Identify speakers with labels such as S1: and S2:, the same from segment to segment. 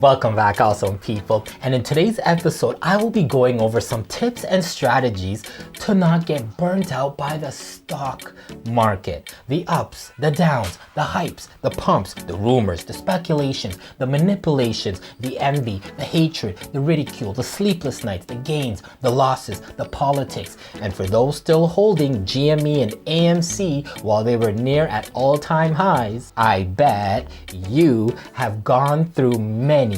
S1: Welcome back, awesome people. And in today's episode, I will be going over some tips and strategies to not get burnt out by the stock market. The ups, the downs, the hypes, the pumps, the rumors, the speculations, the manipulations, the envy, the hatred, the ridicule, the sleepless nights, the gains, the losses, the politics. And for those still holding GME and AMC while they were near at all-time highs, I bet you have gone through many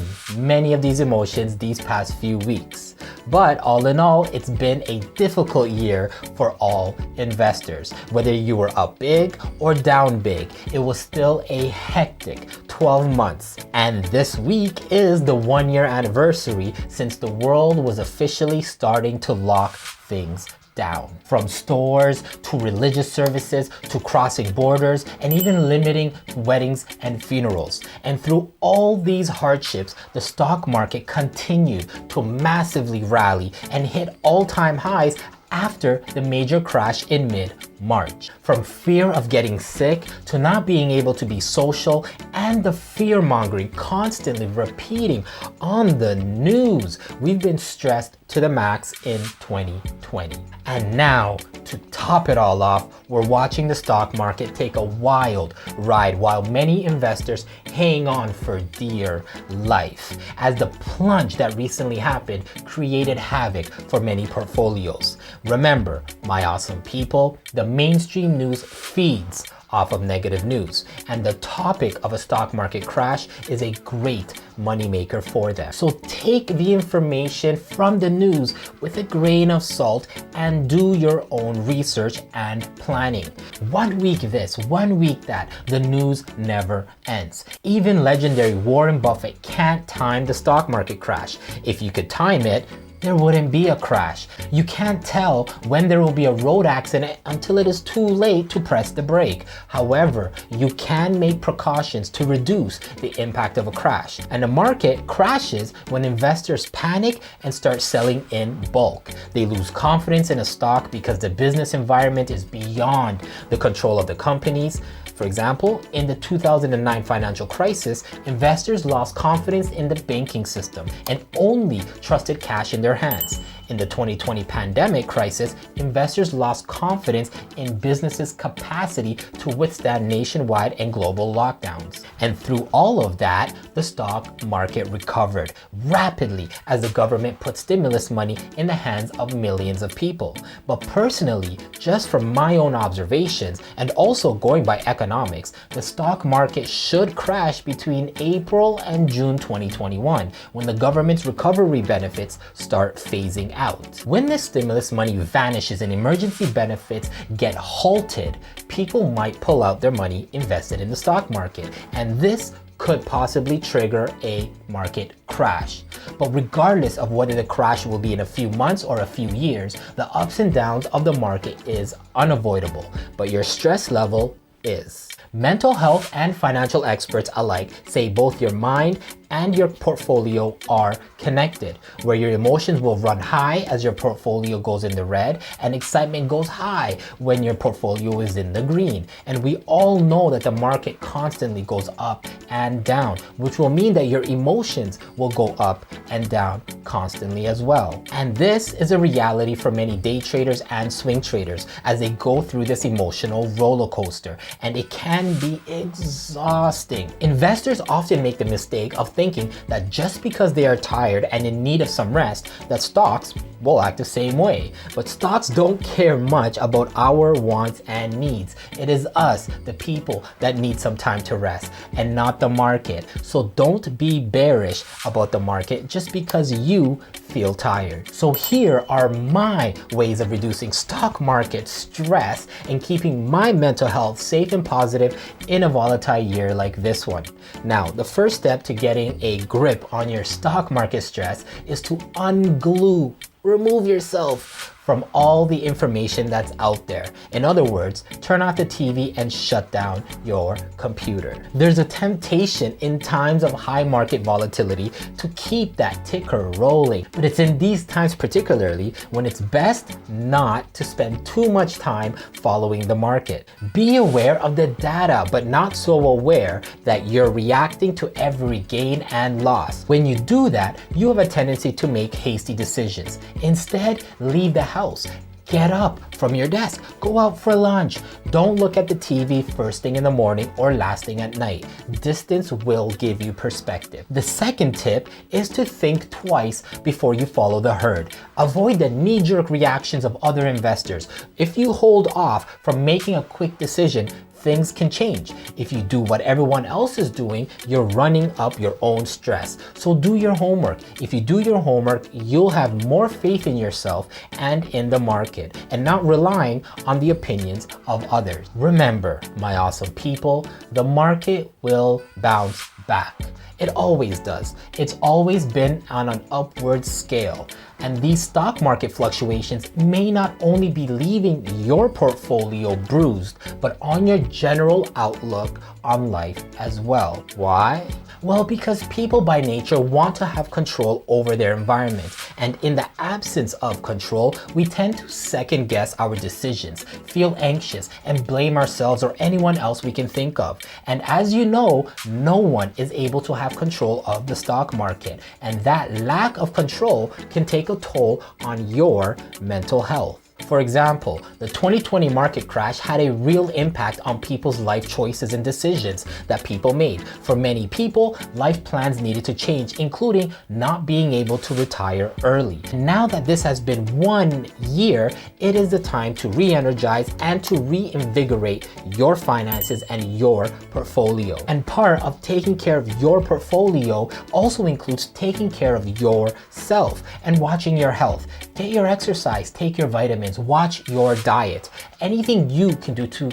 S1: of these emotions these past few weeks. But all in all, it's been a difficult year for all investors. Whether you were up big or down big, it was still a hectic 12 months. And this week is the 1-year anniversary since the world was officially starting to lock things down. From stores to religious services to crossing borders and even limiting weddings and funerals. And through all these hardships, the stock market continued to massively rally and hit all-time highs after the major crash in mid-March. From fear of getting sick to not being able to be social and the fear-mongering constantly repeating on the news, we've been stressed to the max in 2020. And now, to top it all off, we're watching the stock market take a wild ride while many investors hang on for dear life, as the plunge that recently happened created havoc for many portfolios. Remember, my awesome people, the mainstream news feeds off of negative news, and the topic of a stock market crash is a great moneymaker for them. So take the information from the news with a grain of salt and do your own research and planning. 1 week this, 1 week that, the news never ends. Even legendary Warren Buffett can't time the stock market crash. If you could time it, there wouldn't be a crash. You can't tell when there will be a road accident until it is too late to press the brake. However, you can make precautions to reduce the impact of a crash. And the market crashes when investors panic and start selling in bulk. They lose confidence in a stock because the business environment is beyond the control of the companies. For example, in the 2009 financial crisis, investors lost confidence in the banking system and only trusted cash in their hands. In the 2020 pandemic crisis, investors lost confidence in businesses' capacity to withstand nationwide and global lockdowns. And through all of that, the stock market recovered rapidly as the government put stimulus money in the hands of millions of people. But personally, just from my own observations and also going by economics, the stock market should crash between April and June 2021 when the government's recovery benefits start phasing out. When this stimulus money vanishes and emergency benefits get halted, people might pull out their money invested in the stock market, and this could possibly trigger a market crash. But regardless of whether the crash will be in a few months or a few years, the ups and downs of the market is unavoidable, but your stress level is. Mental health and financial experts alike say both your mind and your portfolio are connected, where your emotions will run high as your portfolio goes in the red and excitement goes high when your portfolio is in the green. And we all know that the market constantly goes up and down, which will mean that your emotions will go up and down constantly as well. And this is a reality for many day traders and swing traders as they go through this emotional roller coaster, and it can be exhausting. Investors often make the mistake of thinking that just because they are tired and in need of some rest, that stocks will act the same way. But stocks don't care much about our wants and needs. It is us, the people, that need some time to rest and not the market. So don't be bearish about the market just because you feel tired. So here are my ways of reducing stock market stress and keeping my mental health safe and positive in a volatile year like this one. Now, the first step to getting a grip on your stock market stress is to unglue. Remove yourself from all the information that's out there. In other words, turn off the TV and shut down your computer. There's a temptation in times of high market volatility to keep that ticker rolling, but it's in these times particularly when it's best not to spend too much time following the market. Be aware of the data, but not so aware that you're reacting to every gain and loss. When you do that, you have a tendency to make hasty decisions. Instead, leave the house. Get up from your desk, go out for lunch. Don't look at the TV first thing in the morning or last thing at night. Distance will give you perspective. The second tip is to think twice before you follow the herd. Avoid the knee-jerk reactions of other investors. If you hold off from making a quick decision, things can change. If you do what everyone else is doing, you're running up your own stress. So do your homework. If you do your homework, you'll have more faith in yourself and in the market, and not relying on the opinions of others. Remember, my awesome people, the market will bounce back. It always does. It's always been on an upward scale. And these stock market fluctuations may not only be leaving your portfolio bruised, but on your general outlook on life as well. Why? Well, because people by nature want to have control over their environment. And in the absence of control, we tend to second guess our decisions, feel anxious, and blame ourselves or anyone else we can think of. And as you know, no one is able to have control of the stock market. And that lack of control can take a toll on your mental health. For example, the 2020 market crash had a real impact on people's life choices and decisions that people made. For many people, life plans needed to change, including not being able to retire early. Now that this has been 1 year, it is the time to re-energize and to reinvigorate your finances and your portfolio. And part of taking care of your portfolio also includes taking care of yourself and watching your health. Get your exercise, take your vitamins, watch your diet. Anything you can do to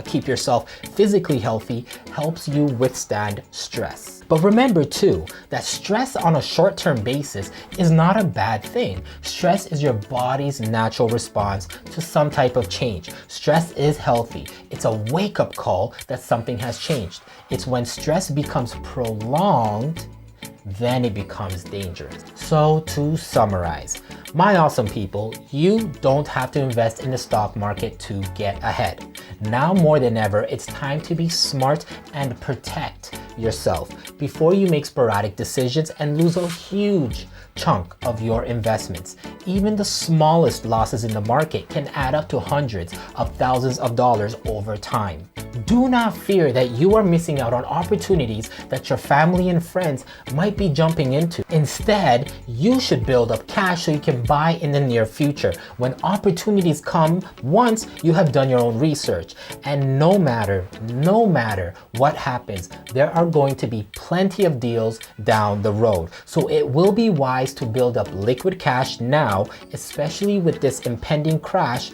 S1: keep yourself physically healthy helps you withstand stress. But remember too, that stress on a short-term basis is not a bad thing. Stress is your body's natural response to some type of change. Stress is healthy. It's a wake-up call that something has changed. It's when stress becomes prolonged, then it becomes dangerous. So to summarize, my awesome people, you don't have to invest in the stock market to get ahead. Now more than ever, it's time to be smart and protect yourself before you make sporadic decisions and lose a huge chunk of your investments. Even the smallest losses in the market can add up to hundreds of thousands of dollars over time. Do not fear that you are missing out on opportunities that your family and friends might be jumping into. Instead, you should build up cash so you can buy in the near future when opportunities come once you have done your own research. And no matter what happens, there are going to be plenty of deals down the road. So it will be wise to build up liquid cash now, especially with this impending crash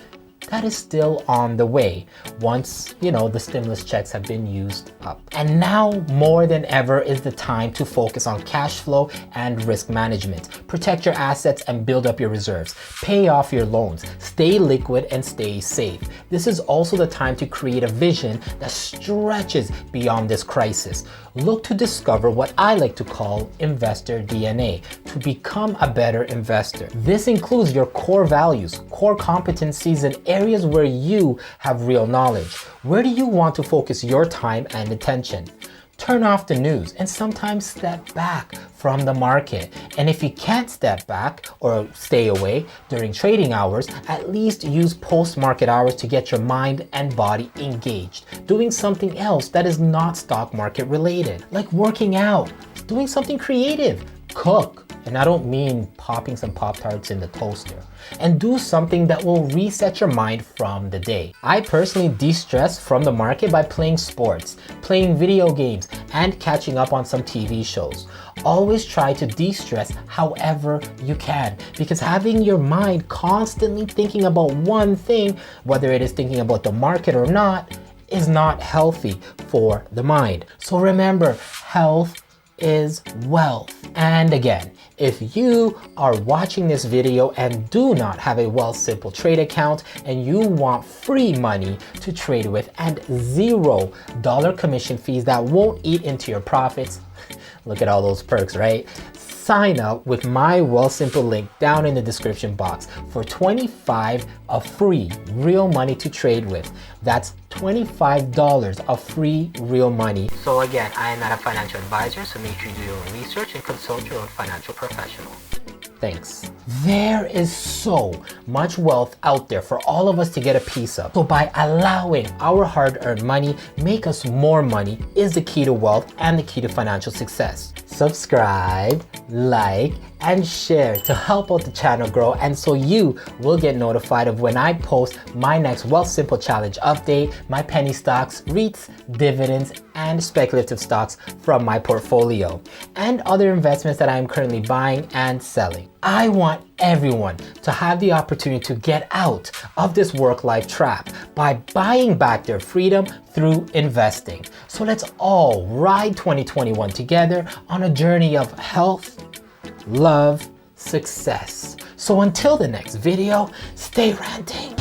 S1: that is still on the way once, the stimulus checks have been used up. And now more than ever is the time to focus on cash flow and risk management. Protect your assets and build up your reserves. Pay off your loans. Stay liquid and stay safe. This is also the time to create a vision that stretches beyond this crisis. Look to discover what I like to call investor DNA to become a better investor. This includes your core values, core competencies, and areas where you have real knowledge. Where do you want to focus your time and attention? Turn off the news and sometimes step back from the market. And if you can't step back or stay away during trading hours, at least use post-market hours to get your mind and body engaged, doing something else that is not stock market related, like working out, doing something creative, cook. And I don't mean popping some Pop-Tarts in the toaster. And do something that will reset your mind from the day. I personally de-stress from the market by playing sports, playing video games, and catching up on some TV shows. Always try to de-stress however you can, because having your mind constantly thinking about one thing, whether it is thinking about the market or not, is not healthy for the mind. So remember, health is wealth. And again, If you are watching this video and do not have a Wealthsimple trade account and you want free money to trade with and $0 commission fees that won't eat into your profits, look at all those perks, right? Sign up with my Wealthsimple link down in the description box for $25 of free real money to trade with. That's $25 of free real money. So again, I am not a financial advisor, so make sure you do your own research and consult your own financial professional. Thanks. There is so much wealth out there for all of us to get a piece of. So by allowing our hard-earned money make us more money is the key to wealth and the key to financial success. Subscribe, like, and share to help out the channel grow, and so you will get notified of when I post my next Wealthsimple Challenge update, my penny stocks, REITs, dividends, and speculative stocks from my portfolio, and other investments that I am currently buying and selling. I want everyone to have the opportunity to get out of this work-life trap by buying back their freedom through investing. So let's all ride 2021 together on a journey of health, love, success. So until the next video, stay ranting.